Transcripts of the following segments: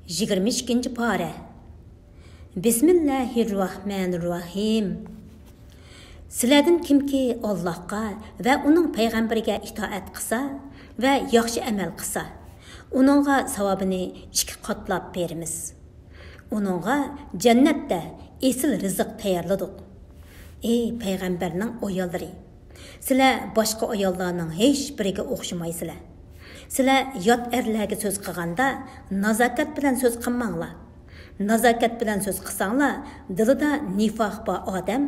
22. pora. Bismillahirrahmanirrahim. Sizlardan kimki Allohga va uning payg'ambariga itoat qilsa va yaxshi amal qilsa, uningga savobini 2 qatlab beramiz. Uningga jannatda esil rizq tayyorladik. Ey payg'ambarning ayollari, sizlar boshqa ayollarning hech biriga o'xshamaysizlar. Sizlar yot erlarga so'z qilganda nazokat bilan so'z qilmanglar. Nazokat bilan so'z qilsanglar, dilida nifoq bor odam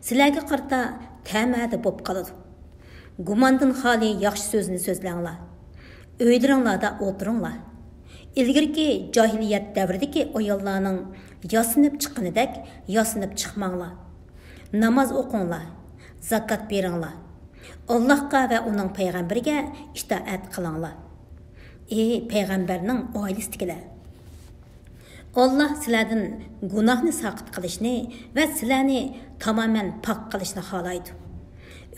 sizlarga qarta tamada bo'lib qoladi. Gumondan xoli yaxshi so'zni so'zlanglar. Uylaringlarda o'tiringlar. Ilgirki jahiliyat davridagi ayollarning yasinib chiqqanidek yasinib chiqmanglar. Namoz o'qinglar, zakat beringlar. Allohga va uning payg'ambariga itoat qilinglar. Ey payg'ambarning oilasidagilar, Allah sizlardan gunohni saqit qilishni va sizlarni tamoman pok qilishni xohlaydi.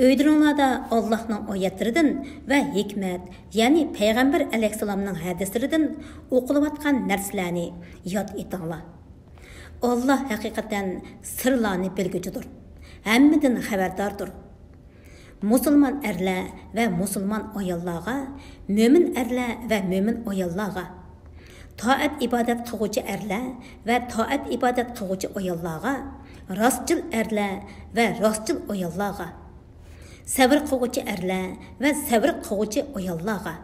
Uylaringlarda Allohning oyatlaridan va hikmat, ya'ni payg'ambar alayhisalomning hadislaridan o'qilayotgan narsalarni yod etinglar. Allah haqiqatan sirlarni bilguchidir, hammadan xabardordir. Musulmon erlar va musulmon ayollarga, mo'min erlar va mo'min ayollarga, toat ibodat qiluvchi erlar va toat ibodat qiluvchi ayollarga, rostchil erlar va rostchil ayollarga, sabr qiluvchi erlar va sabr qiluvchi ayollarga,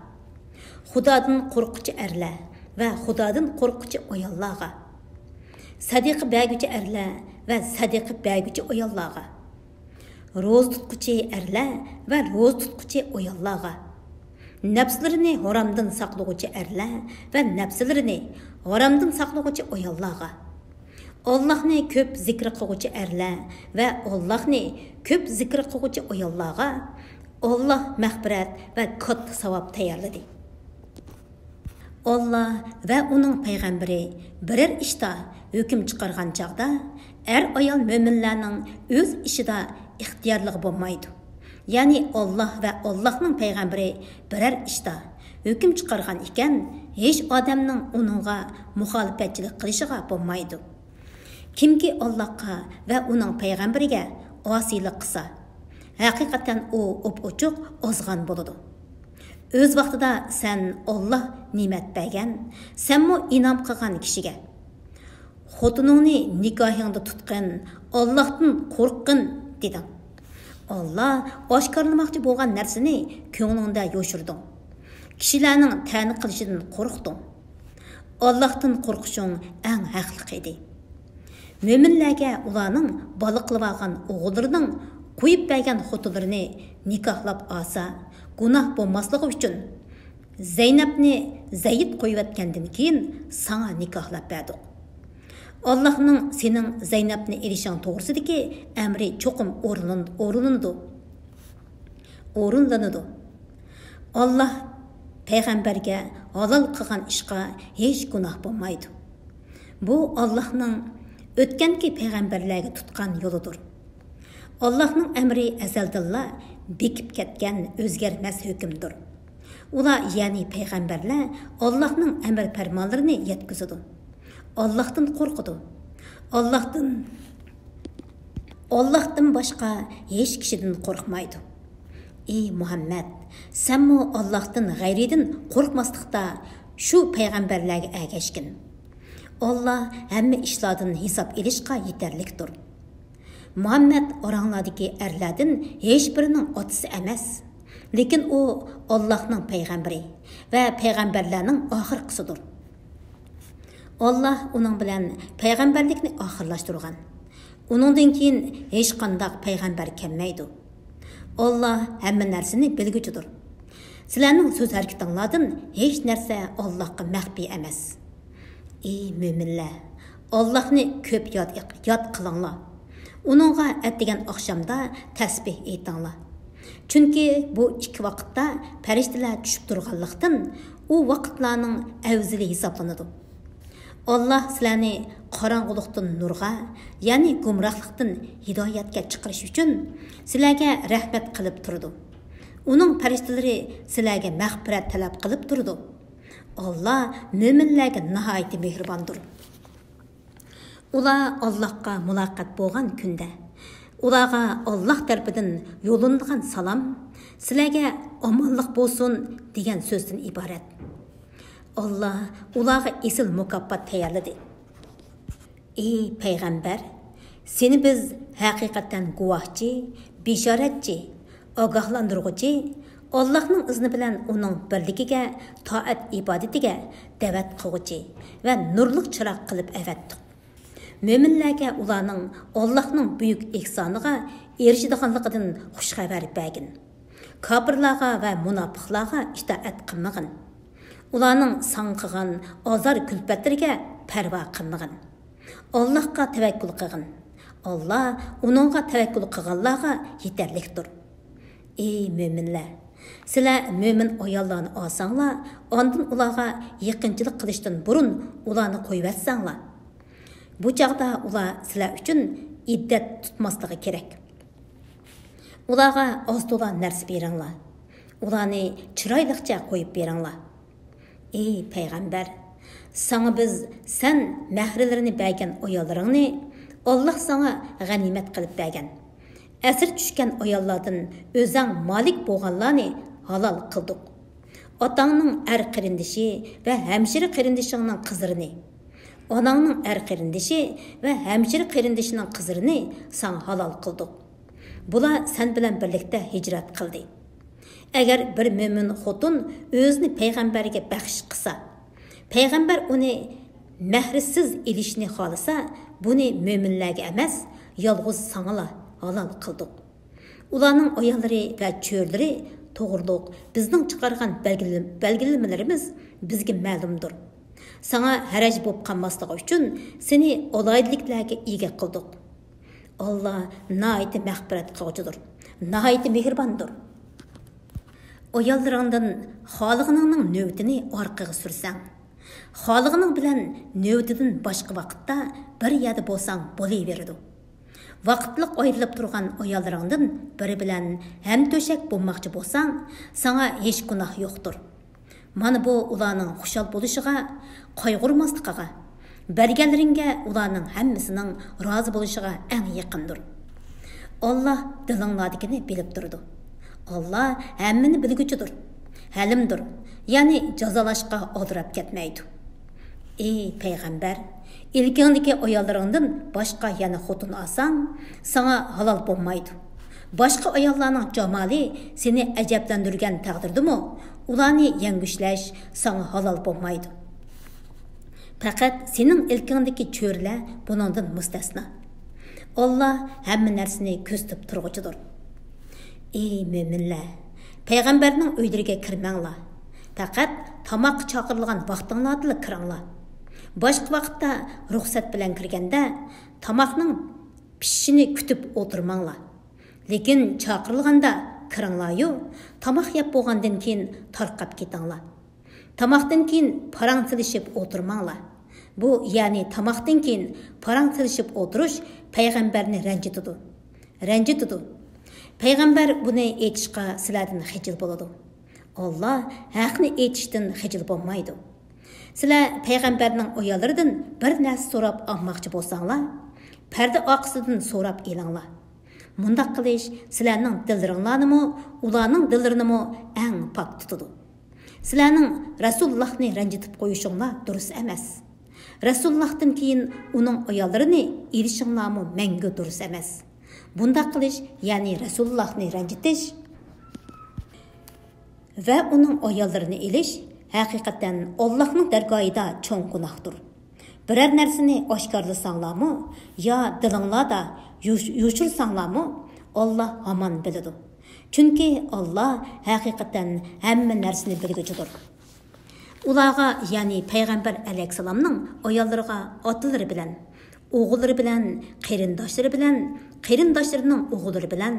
Xudodan qo'rquvchi erlar va Xudodan qo'rquvchi ayollarga, sadiqa berguchi erlar va sadiqa berguchi ayollarga, ro'z tutquchi erlar va ro'z tutquchi ayollarga, nafslarini haramdan saqlovchi erlar va nafslarini haramdan saqlovchi ayollarga, Allohni ko'p zikr qiluvchi erlar va Allohni ko'p zikr qiluvchi ayollarga Alloh mag'firat va katta savob tayyorladi. Allah va uning payg'ambari biror ishda hukm chiqargan chaqda er ayol mo'minlarning o'z ishida ixtiyorligi bo'lmaydi. Ya'ni Allah va Allohning payg'ambari biror ishda hukm chiqargan ekan, hech odamning uningga muxolifatchilik qilishiga bo'lmaydi. Kimki Allohga va uning payg'ambariga osiylik qilsa, haqiqatan u o'p-o'chuq ozg'an bo'ladi. O'z vaqtida sen Alloh ne'mat bergan, senmo inom qilgan kishiga xotiningni nikohingda tutqin, Allohdan qo'rqin deding. Allah oshkorlamoqchi bo'lgan narsani ko'nglingda yo'shirding. Kishilarning ta'ni qilishidan qo'rqding. Allohdan qo'rqishing eng haqliq edi. Mo'minlarga ularning bola qilib olgan o'g'illarining qo'yib bergan xotinlarini nikohlab olsa, gunoh bo'lmasligi uchun Zaynabni Zayd qo'yayotgandan keyin sana nikohlab berdik. Allah'ның senin Zeynep'ni erişen toğrusideki emri çokum orunlanıdı. Allah peygamberge halal kılgan işqa hiç günah bulmaydı. Bu Allah'ның ötkenki peygamberlerge tutkan yoludur. Allah'ның emri ezeldilla bekip ketken özgermez hükümdür. Ula yani peygamberler Allah'ның emir fermanlarını yetkizidi. Allah'tan qo'rqidi. Allah'tan boshqa hech kishidan qo'rqmaydi. Ey Muhammad, senmo Allah'tan g'ayridan qo'rqmaslikda shu payg'ambarlarga ergashgin. Allah hamma ishlardan hisob olishga yetarlikdir. Muhammad oranglardagi erlardan hech birining otasi emas, lekin u Allohning payg'ambari va payg'ambarlarning oxirgisidir. Allah uning bilan payg'ambarlikni oxirlashtirgan. Uningdan keyin hech qanday payg'ambar kelmaydi. Allah hamma narsani bilguchidir. Sizlarning so'z harakatinglardan hech narsa Allohga maxfiy emas. Ey mo'minlar, Allohni ko'p yod qilinglar. Uningga atdigan oqshomda tasbih aytinglar. Chunki bu ikki vaqtda farishtalar tushib turganlikdan u vaqtlarning afzali hisoblanadi. Allah sizlarni qorong'ulikdan nurga, ya'ni gumrohlikdan hidoyatga chiqarish uchun sizlarga rahmat qilib turdi. Uning farishtalari sizlarga mag'firat talab qilib turdi. Allah möminlərə nəhayət mehribandır. Ular Allahqa muloqot bo'lgan kunda ularga Allah tərəfindən yolunduğan salam sizlərə amanlıq bolsun degan so'zdan iborat. Allah ularga esil mukofot tayyorladi. Ey payg'ambar, seni biz haqiqatan guvohchi, bishoratchi, ogohlantiruvchi, Allah'ın izni bilan uning birligiga, toat ibodatiga da'vat qiluvchi va nurliq chiroq qilib avatdik. Mo'minlarga ularning Allohning buyuk ihsoniga erishadiganligidan xush xabar bergin. Kofirlarga va munofiqlarga itoat qilmagin. Ularning sanqıgan azar kulfatlariga parvo qilmagin. Allohga tavakkul qilgin. Allah uningga tavakkul qilganlarga yetarlikdir. Ey mo'minlar, sizlar mo'min ayollarni olsanglar, ondan ularga yaqinchilik qilishdan burun ularni qo'yib atsanglar. Bu chaqda ular sizlar uchun iddat tutmasligi kerak. Ularga oz-to'la narsa beringlar. Ularni chiroyliqcha qo'yib beringlar. Ey payg'ambar, sana biz sen mahrilarini bergan ayollaringni Allah sana g'animat qilib bergan. Əsir tushgan ayollardan o'zing malik bo'lganlarni halol qildik. Otangning er qarindishi va hamshira qarindishingning qizlarini, onangning er qarindishi va hamshira qarindishining qizlarini sen halol qildik. Bular sen bilan birlikda hijrat qildi. Agar bir mo'min xotin o'zini payg'ambarga baxsh qilsa, payg'ambar uni mahrisiz ilishni xolasa, buni mo'minlarga emas, yolg'iz sangala halal qildik. Ularning ayollari va cho'rlari to'g'riliq bizning chiqargan belgilamelerimiz bizga ma'lumdir. Sana haraj bo'lib qolmasligi uchun seni olaydiliklarga ega qildik. Allah nihoyat mag'firat qiluvchidir, nihoyat mehribondir. Ayollaringdan xoliqingning navbatini orqaga sursang, xoliqing bilan navbatidan boshqa vaqtda bir yerda bo'lsang bo'laveradi. Vaqtliq ayrılıb turgan ayollarыңdan biri bilan ham to'shak bo'lmoqchi bo'lsang, sana hech gunoh yo'qdir. Mana bu ularning xushal bo'lishiga, qayg'urmasligiga, berganlaringga ularning hammasining rozi bo'lishiga eng yaqindir. Allah dilinglardagini bilib turdi. Allah hammani bilguchidir, halimdir, ya'ni jazolashga oldirab ketmaydi. Ey payg'ambar, ilkingdagi ayollaringdan boshqa yana xotin olsang, sana halol bo'lmaydi. Boshqa ayollarning jamoli seni ajablantirgan taqdirdimi, ularni yangushlash sana halol bo'lmaydi. Faqat sening ilkingdagi cho'rlar buningdan mustasno. Allah hamma narsani ko'ztib turg'uchidir. Ey mo'minlar, payg'ambarning uylariga kirmanglar. Faqat tamoq chaqirilgan vaqtinglarda kiringlar. Boshqa vaqtda ruxsat bilan kirganda tamoqning pishishini kutib o'tirmanglar. Lekin chaqirilganda kiringlar-yu, tamoq yeb bo'lgandan keyin tarqab ketinglar. Tamoqdan keyin parang silishib o'tirmanglar. Bu ya'ni tamoqdan keyin parang silishib o'tirish payg'ambarni ranjitadi. Payg'ambar buni aytishga sizlardan xijil bo'ladi. Allah haqni aytishdan xijil bo'lmaydi. Sizlar payg'ambarning ayollaridan bir narsa so'rab olmoqchi bo'lsanglar, parda oqisidan so'rab elinglar. Mundaq qilish sizlarning dillaringlarni, ularning dillarini eng pok tutadi. Sizlarning Rasulullohni ranjitib qo'yishinglar durust emas. Rasulullohdan keyin uning ayollarini elishinglarmi mangu durust emas. Bundaq qilish, ya'ni Rasulullohni ranjitish va uning ayollarini elish haqiqatan Allohning dargohida cho'ng gunohdir. Biror narsani oshkorlasanglarmi yo dilinglarda yo'chirsanglarmi, Alloh hamon biladi. Chunki Alloh haqiqatan hamma narsani bilguchidir. Ularga, ya'ni payg'ambar alayhisalomning ayollariga otalari bilan, o'g'illari bilan, qarindoshlari bilan, qarindoshlarining o'g'illari bilan,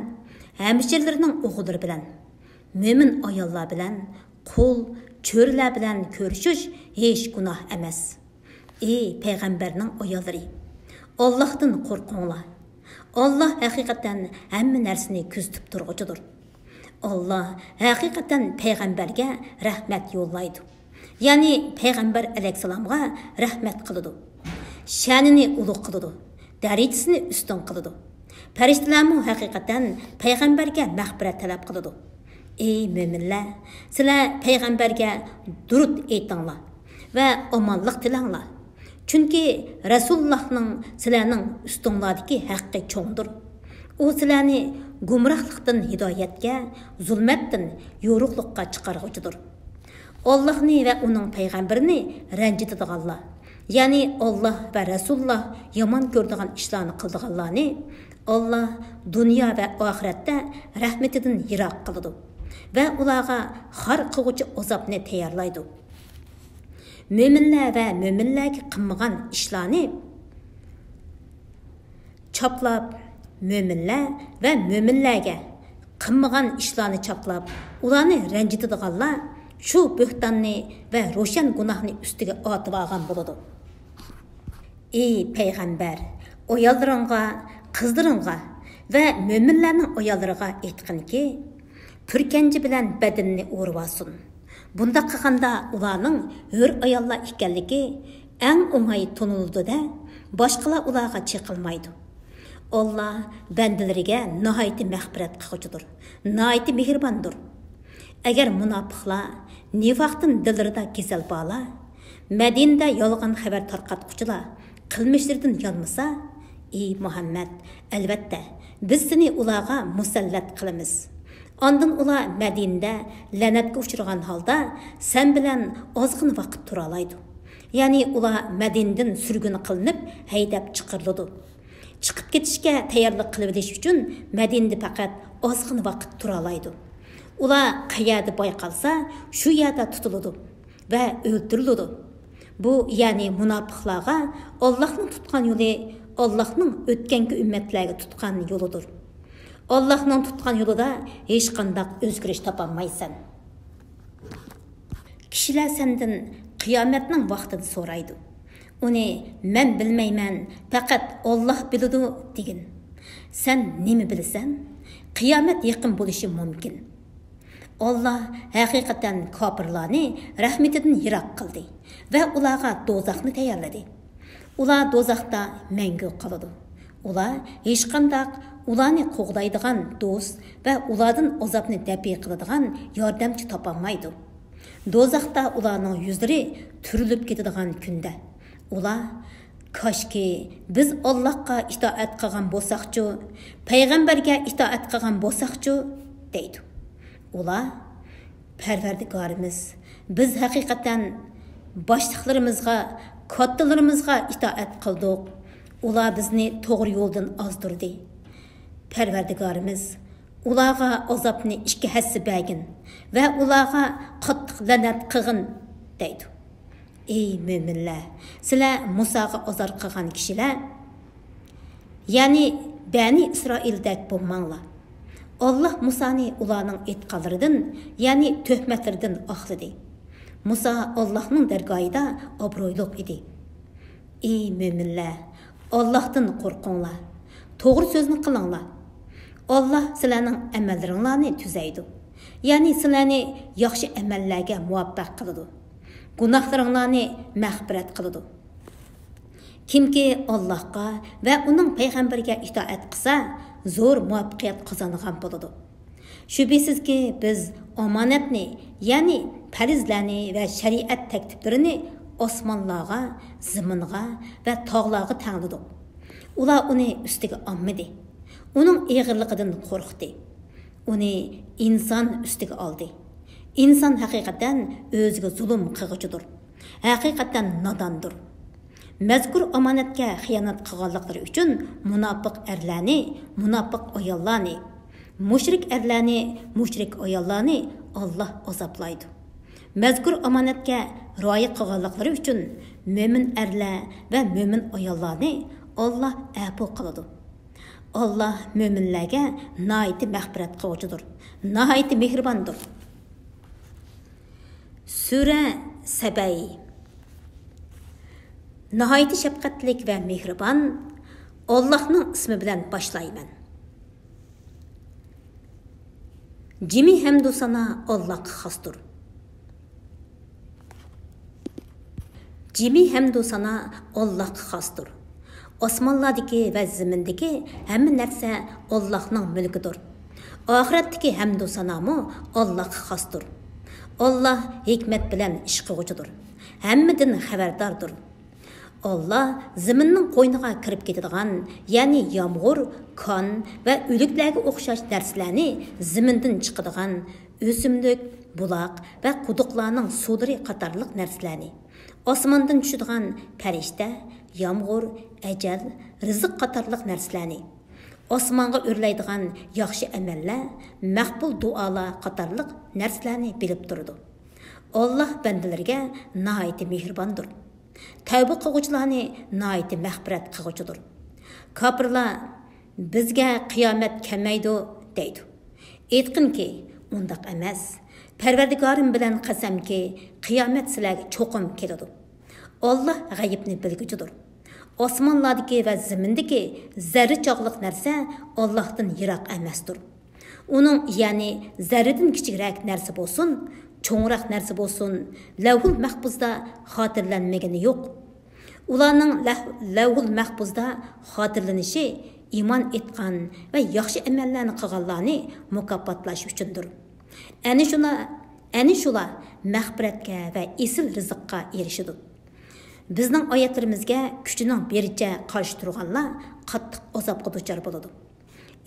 hamshirlarining o'g'illari bilan, mo'min ayollar bilan, qul, cho'rlar bilan ko'rishish hech gunoh emas. Ey payg'ambarning ayollari, Allohdan qo'rqinglar. Allah haqiqatan hamma narsani kuzatib turg'uchidir. Allah haqiqatan payg'ambarga rahmat yo'llaydi. Ya'ni payg'ambar alayhissalomga rahmat qiladi. Sha'nini ulug' qiladi. Darajasini ustun qiladi. Farishtalarning haqiqatan payg'ambarga mag'firat talab qiladi. Ey mo'minlar, sizlar payg'ambarga durud aytinglar va omonlik tilanglar. Chunki Rasulullohning sizlarning ustinglardagi haqqi cho'ngdir. U sizlarni gumrohlikdan hidoyatga, zulmatdan yo'ruqlikqa chiqarg'uchidir. Allohni va uning payg'ambarini ranjitadiganlar, ya'ni Alloh va Rasululloh yomon ko'radigan ishlarni qildiganlarni Alloh dunyo va oxiratda rahmetidan yiroq qiladi va ularga xor qiluvchi azobni tayyorlaydi. Mo'minlar va mo'minlarga qilmagan ishlarni choplab, mo'minlar va mo'minlarga qilmagan ishlarni choplab, ularni ranjitadiganlar shu bo'xtanni va ro'shan gunohni ustiga otib olgan bo'ladi. Ey payg'ambar, ayollaringga, qizlaringga va mo'minlarning ayollariga aytqinki, purkanchi bilan badanni o'rib olsin. Bunda qilganda ularning hur ayollar ekanligi eng o'ng'ay tonildi-da, boshqalar ularga chiqilmaydi. Allah bandalariga nihoyat mag'firat qiluvchidir, nihoyat mehribondir. Agar munofiqlar nifoqdan dillarida kasal bola, Madinada yolg'on xabar tarqatquchilar qilmishlaridan yonmasa, ey Muhammad, albatta biz seni ularga musallat qilamiz. Ondan ular Madinada la'natga uchragan holda sen bilan ozg'in vaqt tura oladi. Ya'ni ular Madinadan surgun qilinib haydab chiqariladi. Chiqib ketishga tayyorlik qilib olish uchun Madinada faqat ozg'in vaqt tura oladi. Ular qayerda bayqalsa, shu yerda tutiladi va o'ldiriladi. Bu ya'ni munofiqlarga Allohning tutgan yo'li, Allohning o'tgangi ummatlarga tutgan yo'lidir. Allohning tutgan yo'lida hech qanday o'zgarish topolmaysan. Kishilar sendan qiyomatning vaqtini so'raydi. Uni men bilmayman, faqat Alloh biladi degin. Sen nima bilasan? Qiyomat yaqin bo'lishi mumkin. Allah haqiqatan kofirlarni rahmetidan yiroq qildi va ularga do'zaxni tayyorladi. Ular do'zaxda mangu qoladi. Ular hech qanday ularni qo'g'daydigan do'st va ulardan azobni dafi qiladigan yordamchi topolmaydi. Do'zaxda ularning yuzlari turilib ketadigan kunda ular koshki biz Allohga itoat qilgan bo'lsaqchu, payg'ambarga itoat qilgan bo'lsaqchu deydi. Ular Parvardigorimiz, biz haqiqatan boshliqlarimizga, kattalarimizga itoat qildik. Ular bizni to'g'ri yo'ldan ozdirdi. Parvardigorimiz ularga azobni ikki hassa bergin va ularga qattiq la'nat qilgin deydi. Ey mo'minlar, sizlar Musoga azor qilgan kishilar, ya'ni Bani Isroildek bo'lmanglar. Allah Musa'ni ularning etqanlaridan, ya'ni töhmetleridan oqladi. Musa Allah'ның dergahida obro'yliq edi. Ey mo'minlar, Allah'tan qo'rqinglar. To'g'ri so'zni qilinglar. Allah sizlarning amallaringlarni tuzaydi. Ya'ni sizlarni yaxshi amallarga muvaffaq qiladi. Gunohlaringlarni mag'firat qiladi. Kimki Allohga va uning payg'ambariga itoat qilsa, zo'r muvaffaqiyat qozongan bo'ladi. Shubhisizki biz omonatni, ya'ni farzlarni va shariat takliflarini osmonlarga, zaminga va tog'larga tangladik. Ular uni ustiga olmadi. Uning eg'irligidan qo'rqdi. Uni inson ustiga oldi. İnsan haqiqatan o'ziga zulm qilguchidir. Haqiqatan nodondir. Mazkur omonatga xiyonat qilganliklari uchun munofiq erlarni, munofiq ayollarni, mushrik erlarni, mushrik ayollarni Alloh azoblaydi. Mazkur omonatga rioya qilganliklari uchun mo'min erlar va mo'min ayollarni Alloh afv qiladi. Alloh mo'minlarga nihoyat mag'firat qiluvchidir, nihoyat mehribondir. Sura Sabay. Nihoyat shafqatlik va mehribon Allohning ismi bilan boshlayman. Jimi hamdu sana Allohga xosdir. Cimi hamdu sana Allah'a xosdir. Osmonlardagi va zimindagi hamma narsa Allohning mulkidir. Oxiratdagi hamdu sanomi Allohga xosdir. Allah hikmat bilan ish qiluvchidir. Hammadan xabardordir. Allah ziminning qo'yniga kirib ketadigan, ya'ni yomg'ir, kon va o'liklarga o'xshash narsalarni zimindan chiqadigan o'simlik, buloq va quduqlarning suvlari qatorliq narsalarni, osmondan tushadigan farishta, yomg'ir, ajal, rizq qatorliq narsalarni, osmonga o'rlaydigan yaxshi amallar, maqbul duolar qatorliq narsalarni bilib turdi. Allah bandalarga nihoyat mehribondir. Tavba qiluvchilarni nihoyat mag'firat qiluvchidir. Kofirlar bizga qiyomat kelmaydi deydi. Aytqinki, undaq emas. Parvardigorim bilan qasamki, qiyomat sizlarga cho'qim keladi. Allah g'aybni bilguchidir. Osmonlardagi va zimindagi zarrachoqliq narsa Allohdan yiroq emasdir. Uning, ya'ni zarradan kichikroq narsa bo'lsin, cho'ngroq narsa bo'lsin, lavhul mahfuzda xotirlanmagani yo'q. Ularning lavhul mahfuzda xotirlanishi iymon etgan va yaxshi amallarni qilganlarni mukofotlash uchundir. Ani shular mag'firatga va esil rizqqa erishadi. Bizning oyatlarimizga kuchining bericha qarshi turganlar qattiq azobga duchor bo'ladi.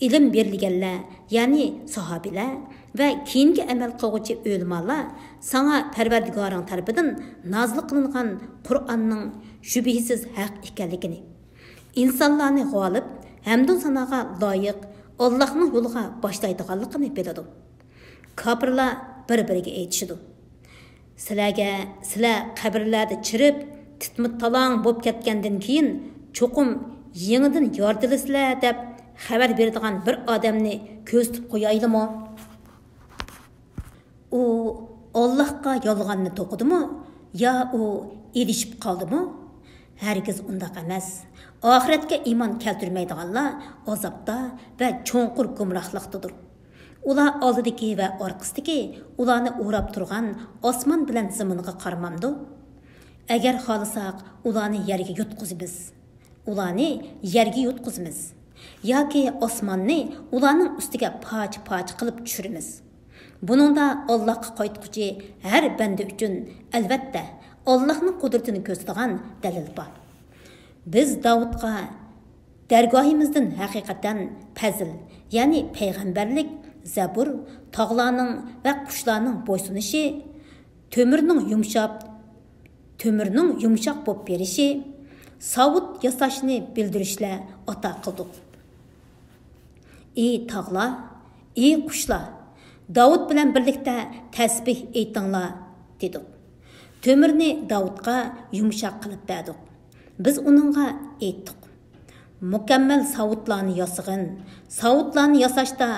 İlim berilganlar, ya'ni sahobilar va keyingi amal qiluvchi o'limalar sana Parvardigoring tarafidan nozil qilingan Qur'onning shubhasiz haq ekanligini, insonlarni g'olib hamdu sanoga loyiq Allohning yo'liga boshlaydiganligini biladi. Kofirlar bir-biriga aytishadi. Sizlar qabrlarda chirib, titmit-talong bo'lib ketgandan keyin cho'qim yangidan yordilisizlar deb xabar beradigan bir odamni ko'zitib qo'yaylimi? U Allohga yolg'onni to'qidimi yo u erishib qoldimi? Hargiz undaq emas. Oxiratga iymon keltirmaydiganlar azobda va cho'nqur gumrohliqdadir. Ular oldidagi va orqasidagi ularni o'rab turgan osmon bilan zaminga qaramamdi. Agar xohlasak, ularni yerga yutqizamiz. Yoki osmonni ularning ustiga poch qilib tushiramiz. Buningda Allohga qaytquchi har banda uchun albatta Allohning qudratini ko'rsatadigan dalil bor. Biz Davudga dargohimizdan haqiqatan fazil, ya'ni payg'ambarlik, zabur, tog'larning va qushlarning bo'ysunishi, to'mirning yumshoq bo'lib berishi, savut yasashni bildirishlar ata qildik. Ey tog'lar, ey qushlar, Davud bilan birlikda tasbih aytinglar dedik. To'mirni Davudga yumshoq qilib berdik. Biz uningga aytdik. Mukammal savutlarni yasag'in. Savutlarni yasashda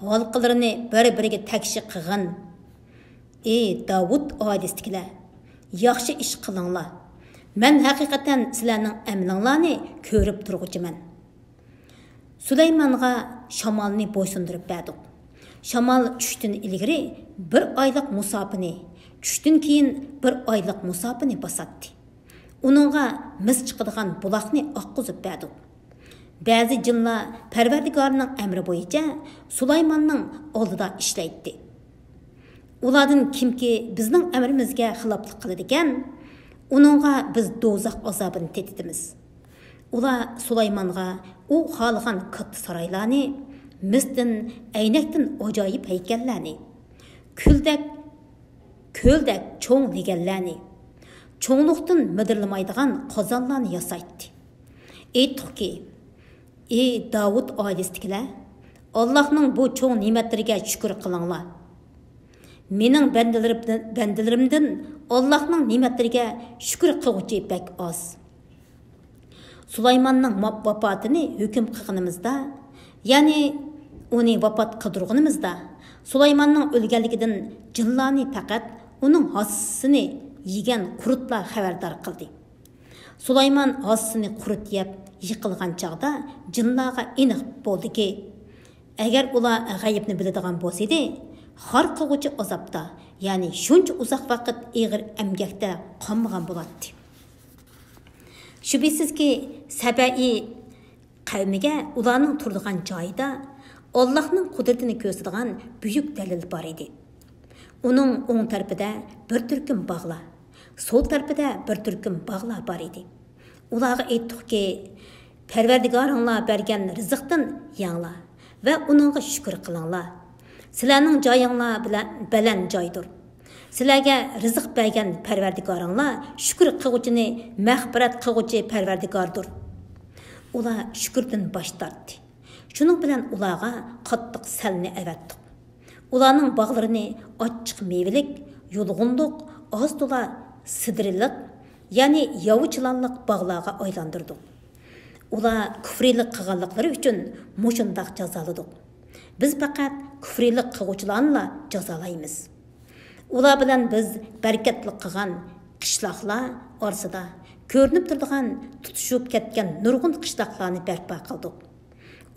halqalarini bir-biriga takshi qilgin. Ey Davud oilasidagilar, yaxshi ish qilinglar. Men haqiqatan sizlarning amlinglarni ko'rib turguchiman. Süleyman'a şamalını boysundurup berdik. Şamal tushdan ilgari bir oylik musofini, tushdan keyin bir oylik musofini bosatdi. Uningga mis chiqadigan buloqni oqqizib berdik. Ba'zi jinlar Parvardigorning amri bo'yicha Süleymanning oldida ishlaydi. Ulardan kimki bizning amrimizga xiloflik qiladi ekan, uningga biz do'zax azobini tetitimiz. Ular Süleyman'a o xalqan katta saraylarni, misdan, aynakdan ajoyib haykallarni, ko'ldak cho'ng deganlarni, cho'ngluqdan midirlamaydigan qozonlarni yasaydi. Aytdiki, ey Davud oilasidagilar, Allohning bu cho'ng ne'matlariga shukr qilinglar. Mening bandalarimdan Allohning ne'matlariga shukr qiluvchi bak oz. Süleyman'ның vafatını hüküm qilganimizda, ya'ni uni vafot qildirganimizda, Süleyman'ның o'lganligidan jinlarni faqat uning hossisini yegan qurutlar xabardor qildi. Süleyman hossisini qurut yeb yiqilgan chaqda jinlarga aniq bo'ldiki, agar ular g'aybni biladigan bo'lsa edi, xor qiluvchi azobda, ya'ni shuncha uzoq vaqt ig'ir amgakda qolmagan bo'ladi. Şübhəsizki, Səbəi qavmiga ularning turadigan joyida Allohning qudratini ko'rsatadigan buyuk dalil bor edi. Uning o'ng tarafida bir turkum bog'lar, sol tarafida bir turkum bog'lar bor edi. Ularga aytdikki, Parvardigoringlar bergan rizqdan yanglar va uningga shukr qilinglar. Sizlarning joyinglar bilan baland joydir. Sizlarga rizq bergan Parvardigoringlar shukr qiluvchini mag'firat qiluvchi Parvardigordir. Ular shukrdan bosh tortdi. Shuning bilan ularga qattiq salni avatdi. Ularning bog'larini ochiq mevelik, yulg'unliq, oz-to'la sidriliq, ya'ni yovuchilanliq bog'larga aylantirdi. Ular kufrilik qilganliklari uchun mushundaq jazoladik. Biz faqat kufrilik qiluvchilarni jazolaymiz. Ular bilan biz barakatli qilgan qishloqlar orasida ko'rinib turadigan tutishib ketgan nurg'un qishloqlarni barpo qildik.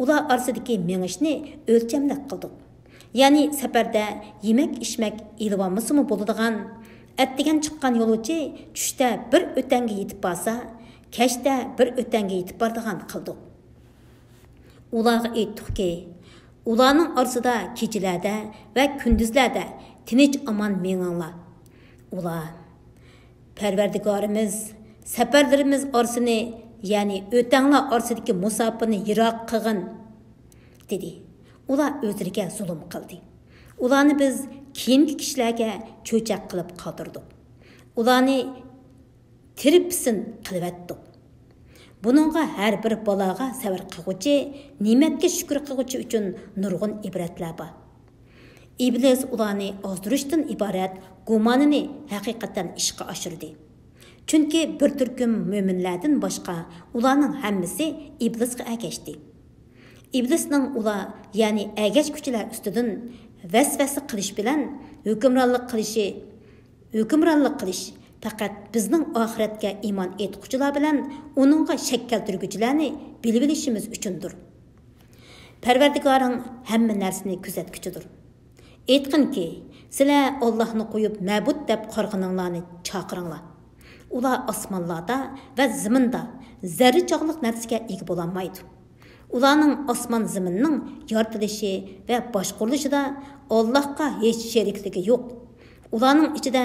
Ular orasidagi mengishni o'lchamlik qildik. Ya'ni safarda yemak-ichmak ilvomisimu bo'ladigan, atdigan chiqqan yo'lovchi tushda bir o'tanga yetib borsa, kechda bir o'tanga yetib boradigan qildik. Ularga aytdikki, ularning orasida kechalarda va kunduzlarda tinch aman menginglar. Ular Parvardigorimiz safarlarimiz orasini, ya'ni o'tanglar orasidagi musofirni yiroq qilgin dedi. Ular o'zlariga zulm qildi. Ularni biz keyingi kishilarga cho'chaq qilib qoldirdik. Ularni tiripsin qilvatdik. Buningga har bir baloga sabr qiluvchi, ne'matga shukr qiluvchi uchun nurg'un ibratlar bor. İblis ularni ozdirishdan iborat gumonini haqiqatan ishga oshirdi. Chunki bir turkum mo'minlardan boshqa ularning hammasi iblisga agashdi. İblisning ular, ya'ni agashkuchilar ustidan vasvasa qilish bilan hukmronlik qilish faqat bizning oxiratga iymon etquchilar bilan uningga shak keltirguchilarni bilib olishimiz uchundir. Parvardigoring hamma narsani kuzatguchidir. Aytqinki, sizlar Allohni qo'yib ma'bud deb qarg'ininglarni chaqiringlar. Ular osmonlarda va zaminda zarrachoqlik narsaga ega bo'lolmaydi. Ularning osmon zaminning yoritilishi va boshqarilishida Allohga hech sherikligi yo'q. Ularning ichida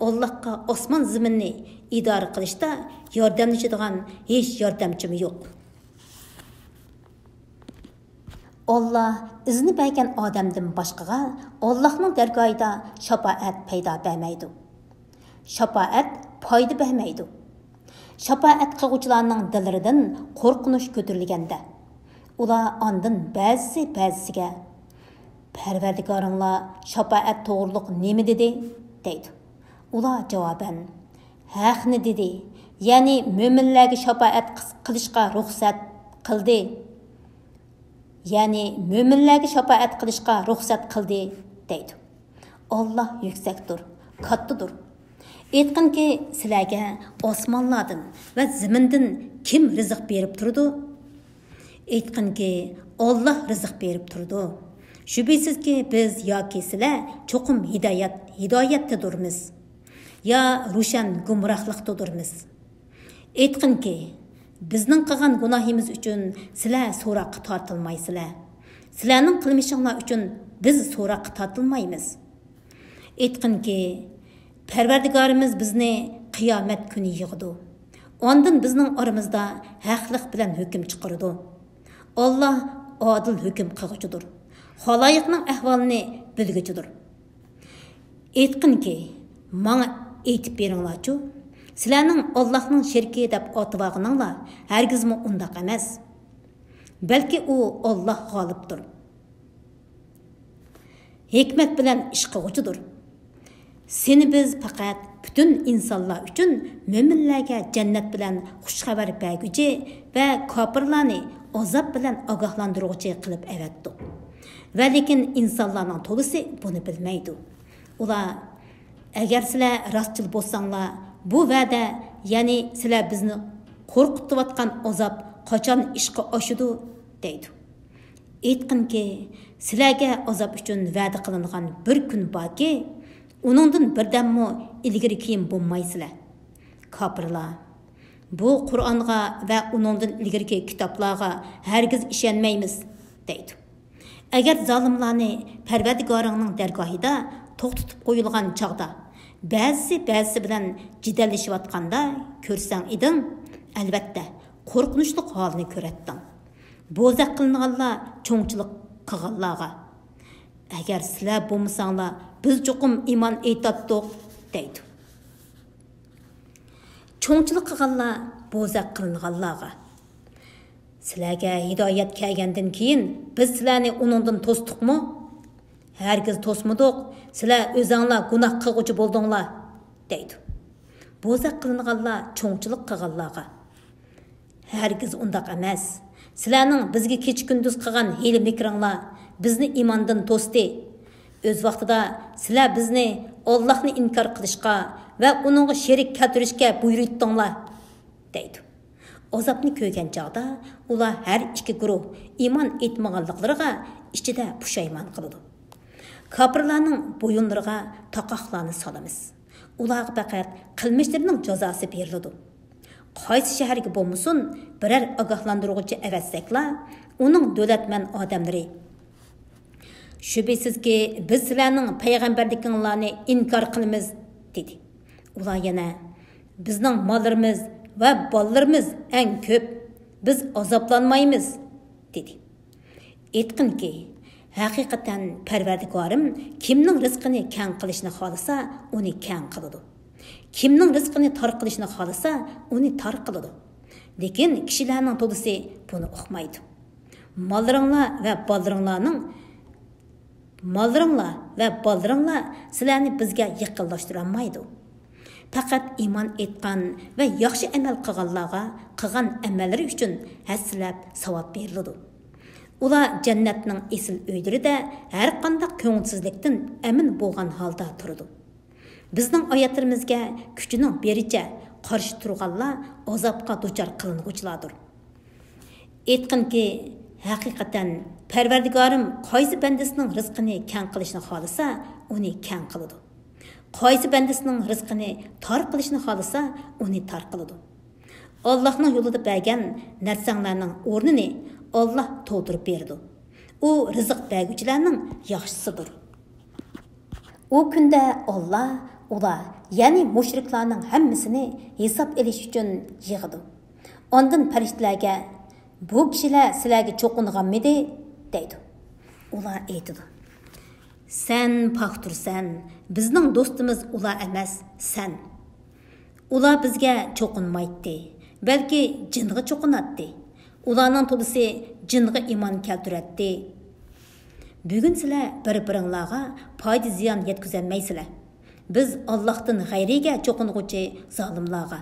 Allohga osmon zaminni idora qilishda yordamlashadigan hech yordamchimi yo'q. Allah izni bergan odamdan boshqaga Allohning dargohida shafaat paydo bo'lmaydi. Shafaat foyda bermaydi. Shafaat qiluvchilarning dillaridan qo'rqinish ko'tarilganda, ular ondan ba'zisiga Parvardigoringlar shafaat to'g'riliq nima dedi deydi. Ular javoban haqni dedi, ya'ni mo'minlarga shafaat qilishga ruxsat qildi. Ya'ni mo'minlarga shafaat qilishga ruxsat qildi deydi. Alloh yuksakdir, kattadir. Aytqinki, sizlarga osmonlardan va zamindan kim rizq berib turdi? Aytqinki, Alloh rizq berib turdi. Shubhasizki, biz yoki sizlar cho'qim hidoyatdadurmiz, yo rushan gumrohlikdadurmiz. Aytqinki, bizning qilgan gunohimiz uchun sizlar so'roqqa tortilmaysizlar. Sizlarning qilmishinglar uchun biz so'roqqa tortilmaymiz. Aytqinki, Parvardigorimiz bizni qiyomat kuni yig'di. Ondan bizning oramizda haqliq bilan hukm chiqardi. Alloh adil hukm qilguchidir. Xaloyiqning ahvolini bilguchidir. Aytqinki, menga aytib beringlarchu, sizlarning Allohning shirki deb otibag'ininglar hargizmi undaq emas. Balki u Alloh g'olibdir. Hikmat bilan ish qilguchidir. Seni biz faqat bütün insonlar uchun mo'minlarga jannat bilan xush xabar berguchi va kofirlarni azob bilan ogohlantiruvchi qilib avatdik. Va lekin insonlarning to'lisi buni bilmaydi. Ular agar sizlar rostchil bo'lsanglar, bu va'da, ya'ni sizlar bizni qo'rqitayotgan azob qachon ishga oshidi deydi. Aytqinki, sizlarga azob uchun va'da qilingan bir kun borki, uningdan birdammo ilgari keyin bo'lmaysizlar. Kofirlar, bu Qur'onga va uningdan ilgirki kitoblarga hargiz ishonmaymiz deydi. Agar zolimlarni Parvardigoringning dargohida to'xtatib qo'yilgan chog'da ba'zi bilan jidallashayotganda ko'rsang eding, albatta qo'rqinchli holni ko'ratding. Bo'zaq qilinganlar cho'ngchilik qilganlarga agar sizlar bo'lmasanglar biz cho'qim iymon aytatdik deydi. Cho'ngchilik qilganlar bo'zaq qilinganlarga sizlarga hidoyat kelgandan keyin biz sizlarni uningdan to'sdiqmi? Hargiz to'smadik. Sizlar o'zinglar gunoh qilguvchi bo'ldinglar deydi. Bo'zaq qilinganlar cho'ngchilik qilganlarga hargiz undaq emas. Sizlarning bizga kech kunduz qilgan hiyla mikringlar bizni iymondan to'sdi. O'z vaqtida sizlar bizni Allohni inkor qilishga va uningga sherik keltirishga buyurdinglar deydi. Azobni ko'rgan chog'da ular har ikki guruh iymon etmaganliklariga ichida pushaymon qiladi. Kafirlarning bo'yinlariga taqoqlarni solamiz. Ularga faqat qilmishlarining jazosi beriladi. Qaysi shaharga bo'lmasin, biror ogohlantiruvchi avatsaklar, uning davlatman odamlari shubhisizki biz sizlarning payg'ambarlikinglarni inkor qilamiz dedi. Ular yana bizning mollarimiz va bolalarimiz eng ko'p, biz azoblanmaymiz dedi. Aytqinki, haqiqatan Parvardigorim kimning rizqini keng qilishni xolasa, uni keng qiladi. Kimning rizqini tor qilishni xolasa, uni tor qiladi. Lekin kishilarning to'lisi buni uqmaydi. Mollaringlar va bolaringlar sizlarni bizga yaqinlashtirolmaydi. Faqat iymon etgan va yaxshi amal qilganlarga qilgan amallari uchun hasilab savob beriladi. Ular jannatning esil uylarida har qanday ko'ngilsizlikdan amin bo'lgan holda turadi. Bizning oyatlarimizga kuchining bericha qarshi turganlar azobga duchor qilinuvchilardir. Aytqinki, haqiqatan Parvardigorim qaysi bandasining rizqini keng qilishni xolasa, uni keng qiladi. Qaysi bandasining rizqini tor qilishni xolasa, uni tor qiladi. Allohning yo'lida bergan narsanglarning o'rnini Alloh to'ldirib berdi. U rizq berguvchilarning yaxshisidir. O kunda Alloh ular, ya'ni mushriklarning hammasini hisob elish uchun yig'di. Ondan farishtalarga bu kishilar sizlarga cho'qinganmidi deydi. Ular aytdi: Sen paqtursan, bizning do'stimiz ular emas, sen. Ular bizga cho'qinmaydi, balki jinga cho'qinatdi. Ularning to'lisi jinga iymon keltiradi. Bugun sizlar bir-biringlarga foyda ziyon yetkazolmaysizlar. Biz Allohdan g'ayriga cho'qing'uchi zolimlarga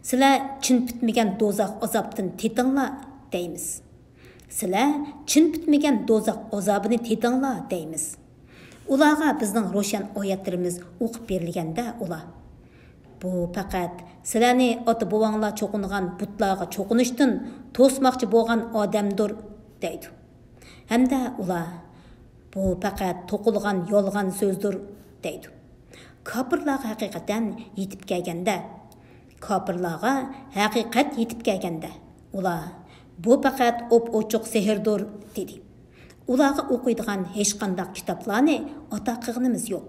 sizlar chin bitmagan do'zax azobdan tetinglar deymiz. Sizlar chin bitmagan do'zax azobini tetinglar deymiz. Ularga bizning ro'shan oyatlarimiz o'qib berilganda ular bu faqat sizlarni ota-bobonglar cho'qingan butlarga cho'qinishdan to'smoqchi bo'lgan odamdir deydi. Hamda ular bu faqat to'qilgan yolg'on so'zdir deydi. Kafirlarga haqiqat yetib kelganda ular bu faqat op-ochiq sehrdir dedi. Ularga o'qiydigan hech qanday kitoblarni ata qilganimiz yo'q.